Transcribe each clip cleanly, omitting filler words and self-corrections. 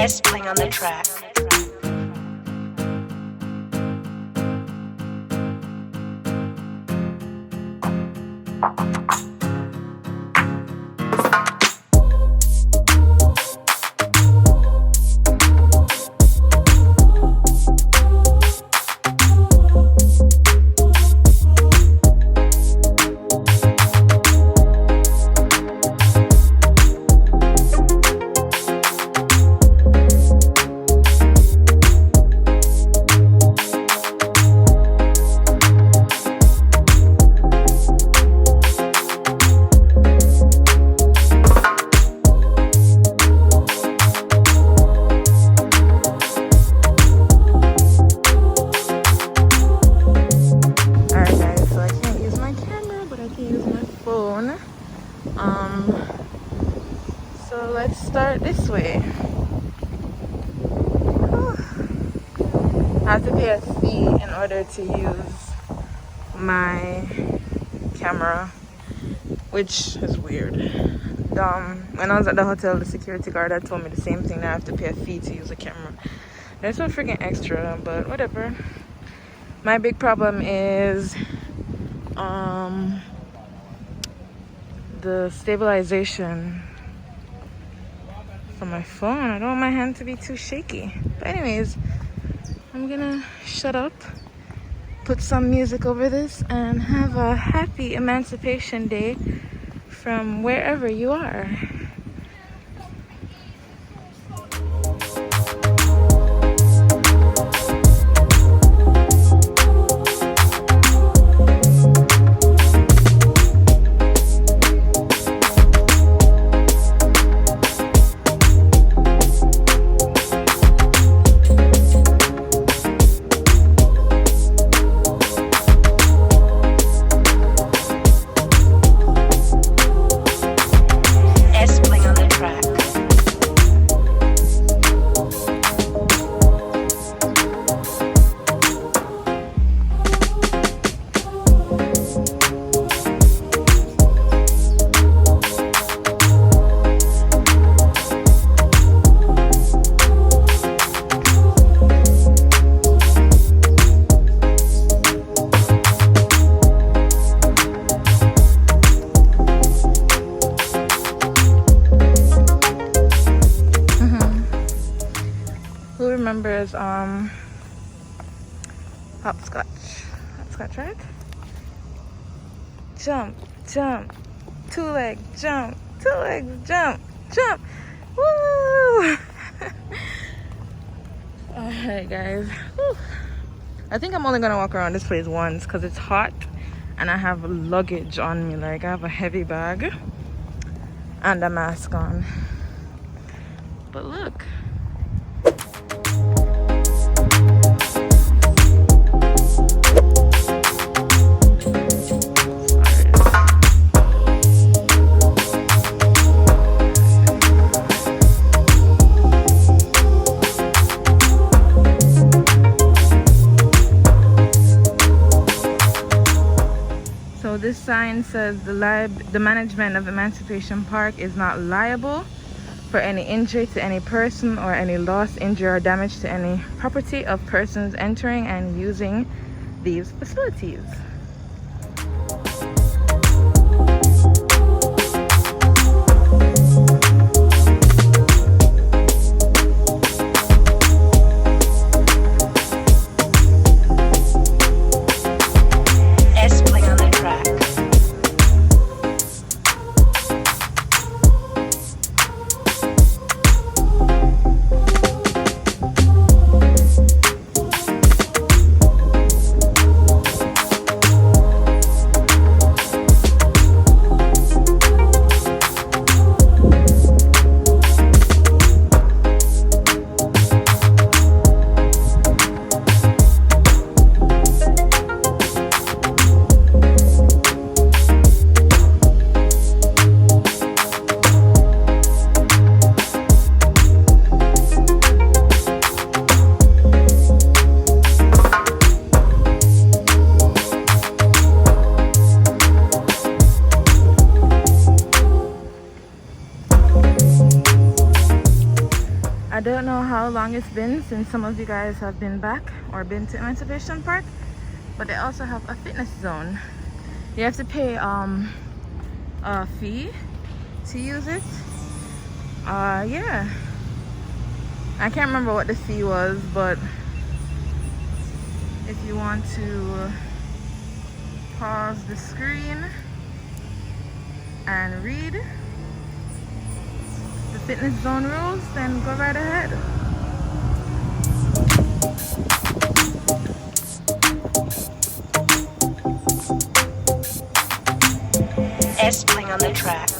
playing on the track. So let's start this way. I have to pay a fee in order to use my camera, which is weird. When I was at the hotel, the security guard had told me the same thing, that I have to pay a fee to use a camera. There's no freaking extra, but whatever. My big problem is the stabilization for my phone. I don't want my hand to be too shaky. But anyways, I'm gonna shut up, put some music over this, and have a happy Emancipation Day from wherever you are. Remembers hopscotch, right? Jump, jump, 2 legs, jump, 2 legs, jump, jump. Woo! Alright guys, whew. I think I'm only gonna walk around this place once because it's hot and I have luggage on me. Like I have a heavy bag and a mask on, but look. This sign says the management of Emancipation Park is not liable for any injury to any person or any loss, injury, or damage to any property of persons entering and using these facilities. know how long it's been since some of you guys have been back or been to Emancipation Park, but they also have a fitness zone. You have to pay a fee to use it. Yeah, I can't remember what the fee was, but if you want to pause the screen and read the fitness zone rules, then go right ahead. S playing on the track.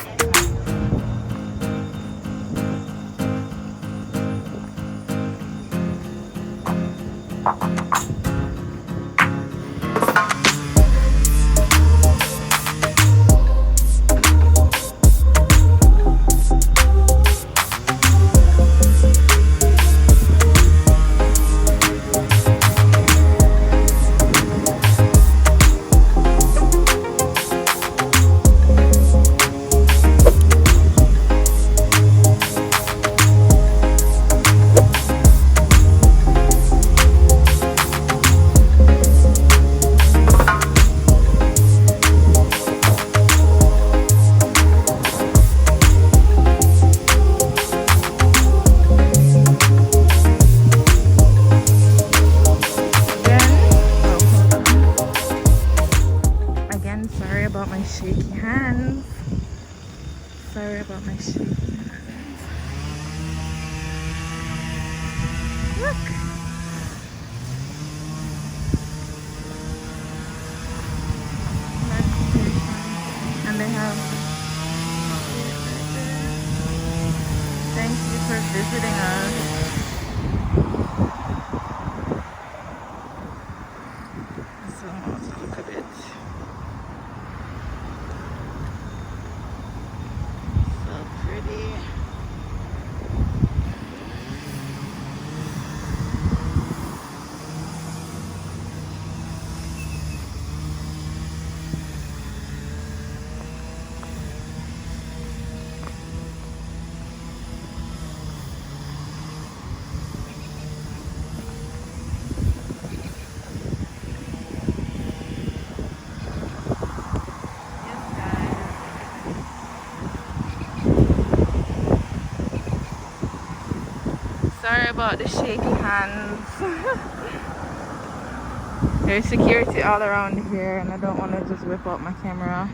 Sorry about my shaky hands. Look! And they have thank you for visiting us. Zoom out a little bit. Sorry about the shaky hands. There's security all around here and I don't want to just whip out my camera.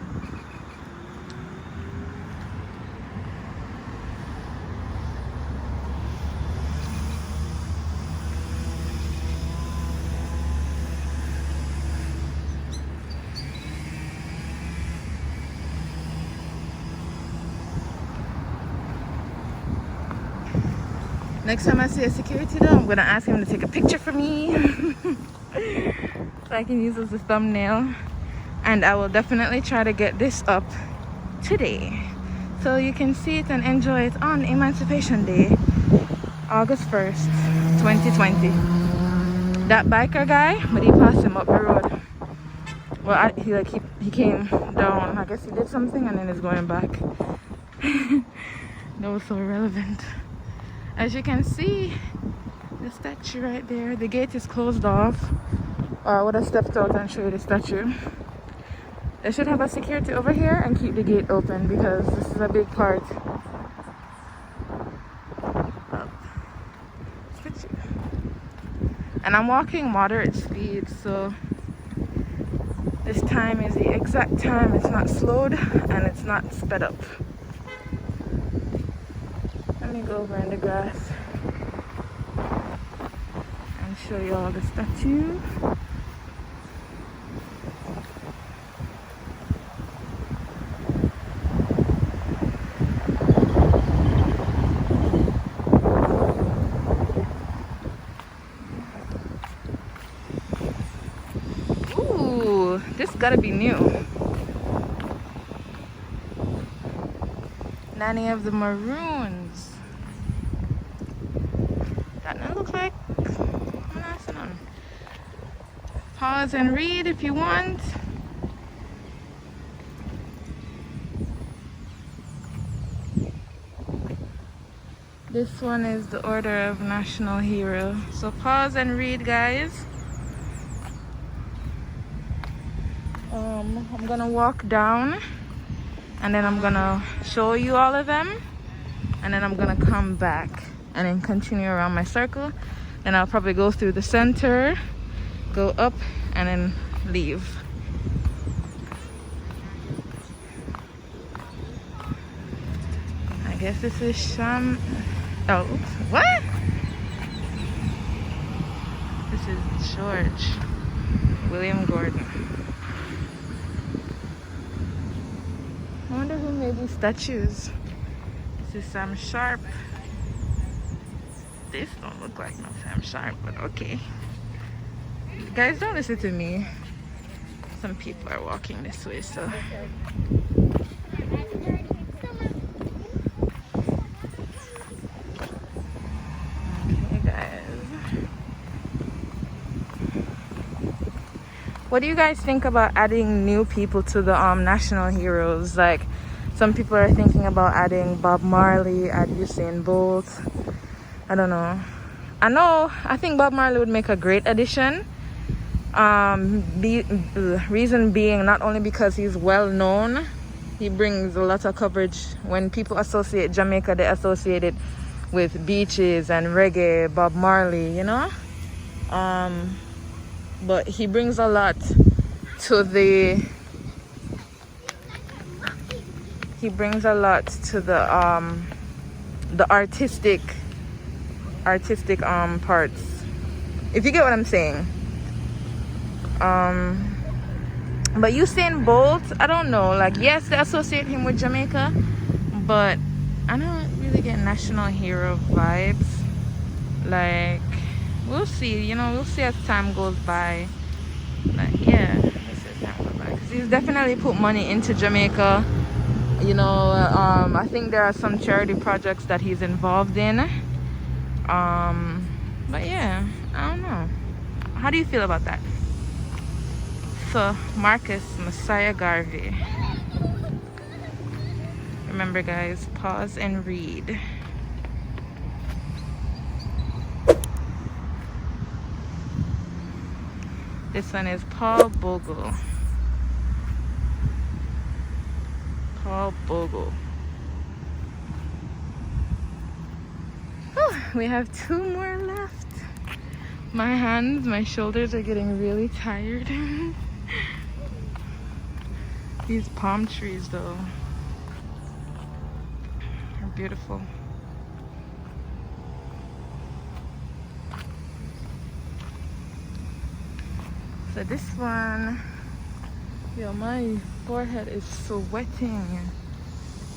Next time I see a security though, I'm gonna ask him to take a picture for me so I can use it as a thumbnail. And I will definitely try to get this up today so you can see it and enjoy it on Emancipation Day, August 1st, 2020. That biker guy, but he passed him up the road. Well, he came down. I guess he did something and then he's going back. That was so irrelevant. As you can see, the statue right there, the gate is closed off. I would have stepped out and show you the statue. They should have a security over here and keep the gate open because this is a big part of the statue. And I'm walking moderate speed, so this time is the exact time. It's not slowed and it's not sped up. Let me go over in the grass and show you all the statue. Ooh, this gotta be new. Nanny of the Maroons. Doesn't look like pause and read if you want. This one is the Order of National Hero. So pause and read, guys. I'm gonna walk down and then I'm gonna show you all of them, and then I'm gonna come back and then continue around my circle. Then I'll probably go through the center, go up, and then leave. I guess this is oh, oops, what? This is George William Gordon. I wonder who made these statues. This is Sam Sharp. This don't look like no Sam Sharp, but okay. Guys, don't listen to me. Some people are walking this way, so. Okay, guys. What do you guys think about adding new people to the national heroes? Like, some people are thinking about adding Bob Marley, add Usain Bolt. I don't know. I think Bob Marley would make a great addition. Reason being, not only because he's well known, he brings a lot of coverage. When people associate Jamaica, they associate it with beaches and reggae, Bob Marley, you know. But he brings a lot to the artistic parts, if you get what I'm saying. But Usain Bolt, I don't know, like, yes, they associate him with Jamaica, but I don't really get national hero vibes. Like, we'll see, you know, we'll see as time goes by. Like, yeah, because he's definitely put money into Jamaica, you know. I think there are some charity projects that he's involved in. But yeah, I don't know. How do you feel about that? So, Marcus Messiah Garvey. Remember, guys, pause and read. This one is Paul Bogle. Paul Bogle. Oh, we have 2 more left. My shoulders are getting really tired. These palm trees, though, are beautiful. So this one, yo, my forehead is sweating.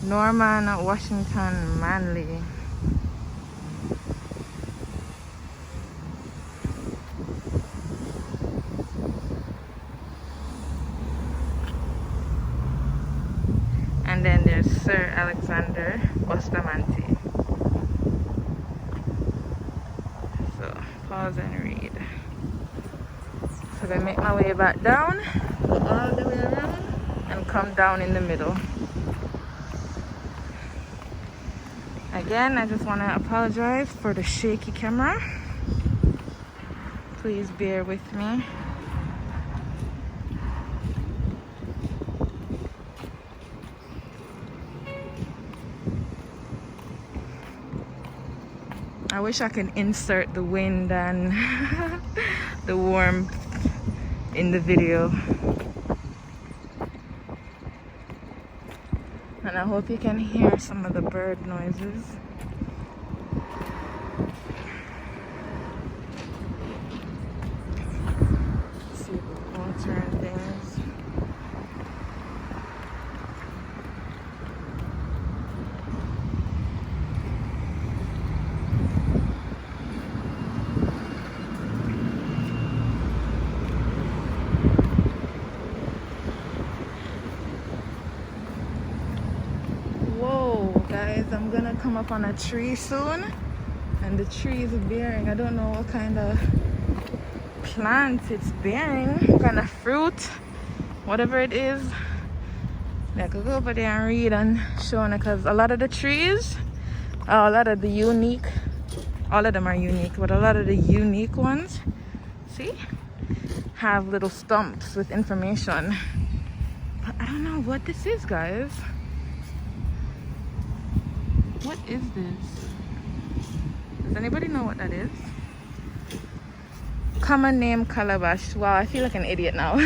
Norman Washington Manley. And then there's Sir Alexander Bustamante. So pause and read. So I make my way back down, go all the way around, and come down in the middle. Again, I just want to apologize for the shaky camera. Please bear with me. I wish I can insert the wind and the warmth in the video. And I hope you can hear some of the bird noises. See the water and things. Guys, I'm gonna come up on a tree soon, and the tree is bearing, I don't know what kind of plant it's bearing, what kind of fruit, whatever it is. I could go over there and read and show it, because a lot of the trees A lot of the unique, all of them are unique, but a lot of the unique ones, see, have little stumps with information. But I don't know what this is, guys. What is this? Does anybody know what that is? Common name calabash. Wow, I feel like an idiot now.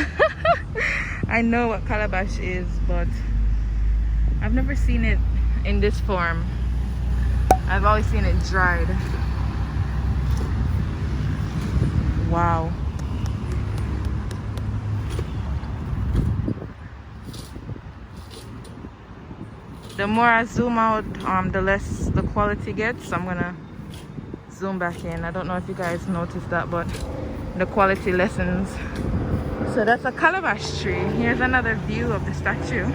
I know what calabash is, but I've never seen it in this form. I've always seen it dried. Wow. The more I zoom out, the less the quality gets. So I'm gonna zoom back in. I don't know if you guys noticed that, but the quality lessens. So that's a calabash tree. Here's another view of the statue.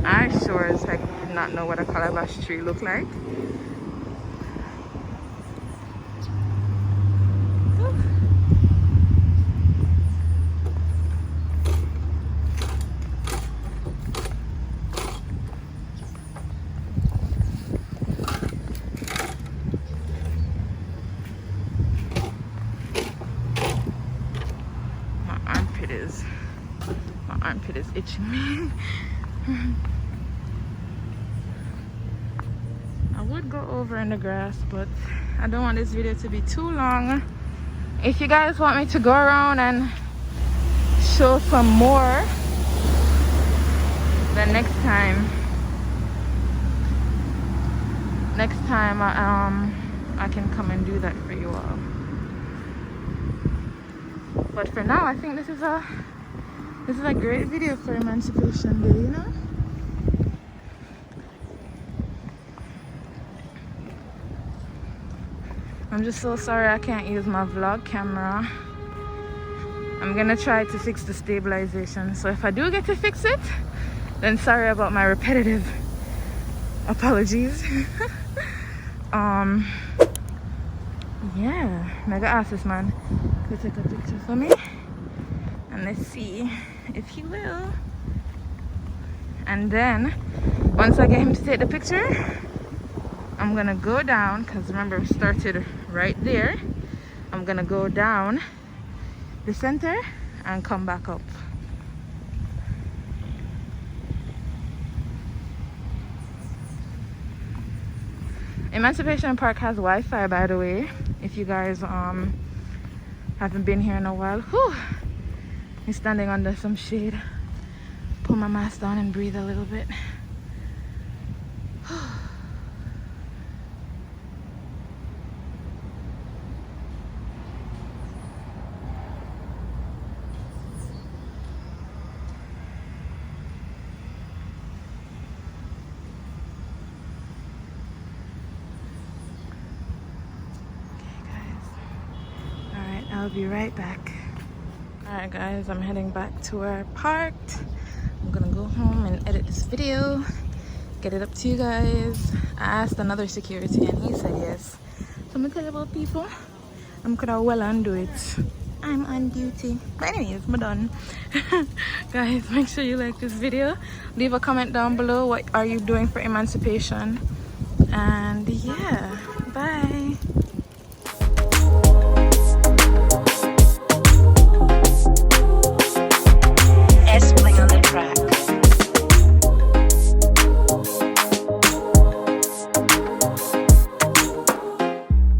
I sure as heck did not know what a calabash tree looked like. My armpit is itching me. I would go over in the grass, but I don't want this video to be too long. If you guys want me to go around and show some more, then next time I can come and do that for you all. But for now, I think this is a great video for Emancipation Day, you know? I'm just so sorry I can't use my vlog camera. I'm gonna try to fix the stabilization. So if I do get to fix it, then sorry about my repetitive apologies. Yeah, I'm gonna ask this man to take a picture for me. And let's see if he will. And then once I get him to take the picture, I'm gonna go down, because remember we started right there. I'm gonna go down the center and come back up. Emancipation Park has Wi-Fi, by the way, if you guys haven't been here in a while. Whew. I'm standing under some shade. Pull my mask down and breathe a little bit. I'll be right back. Alright guys, I'm heading back to where I parked. I'm gonna go home and edit this video, get it up to you guys. I asked another security and he said yes. So I'm gonna tell you about people. I'm gonna well undo it. I'm on duty. But anyways, I'm done. Guys, make sure you like this video. Leave a comment down below. What are you doing for emancipation? And yeah.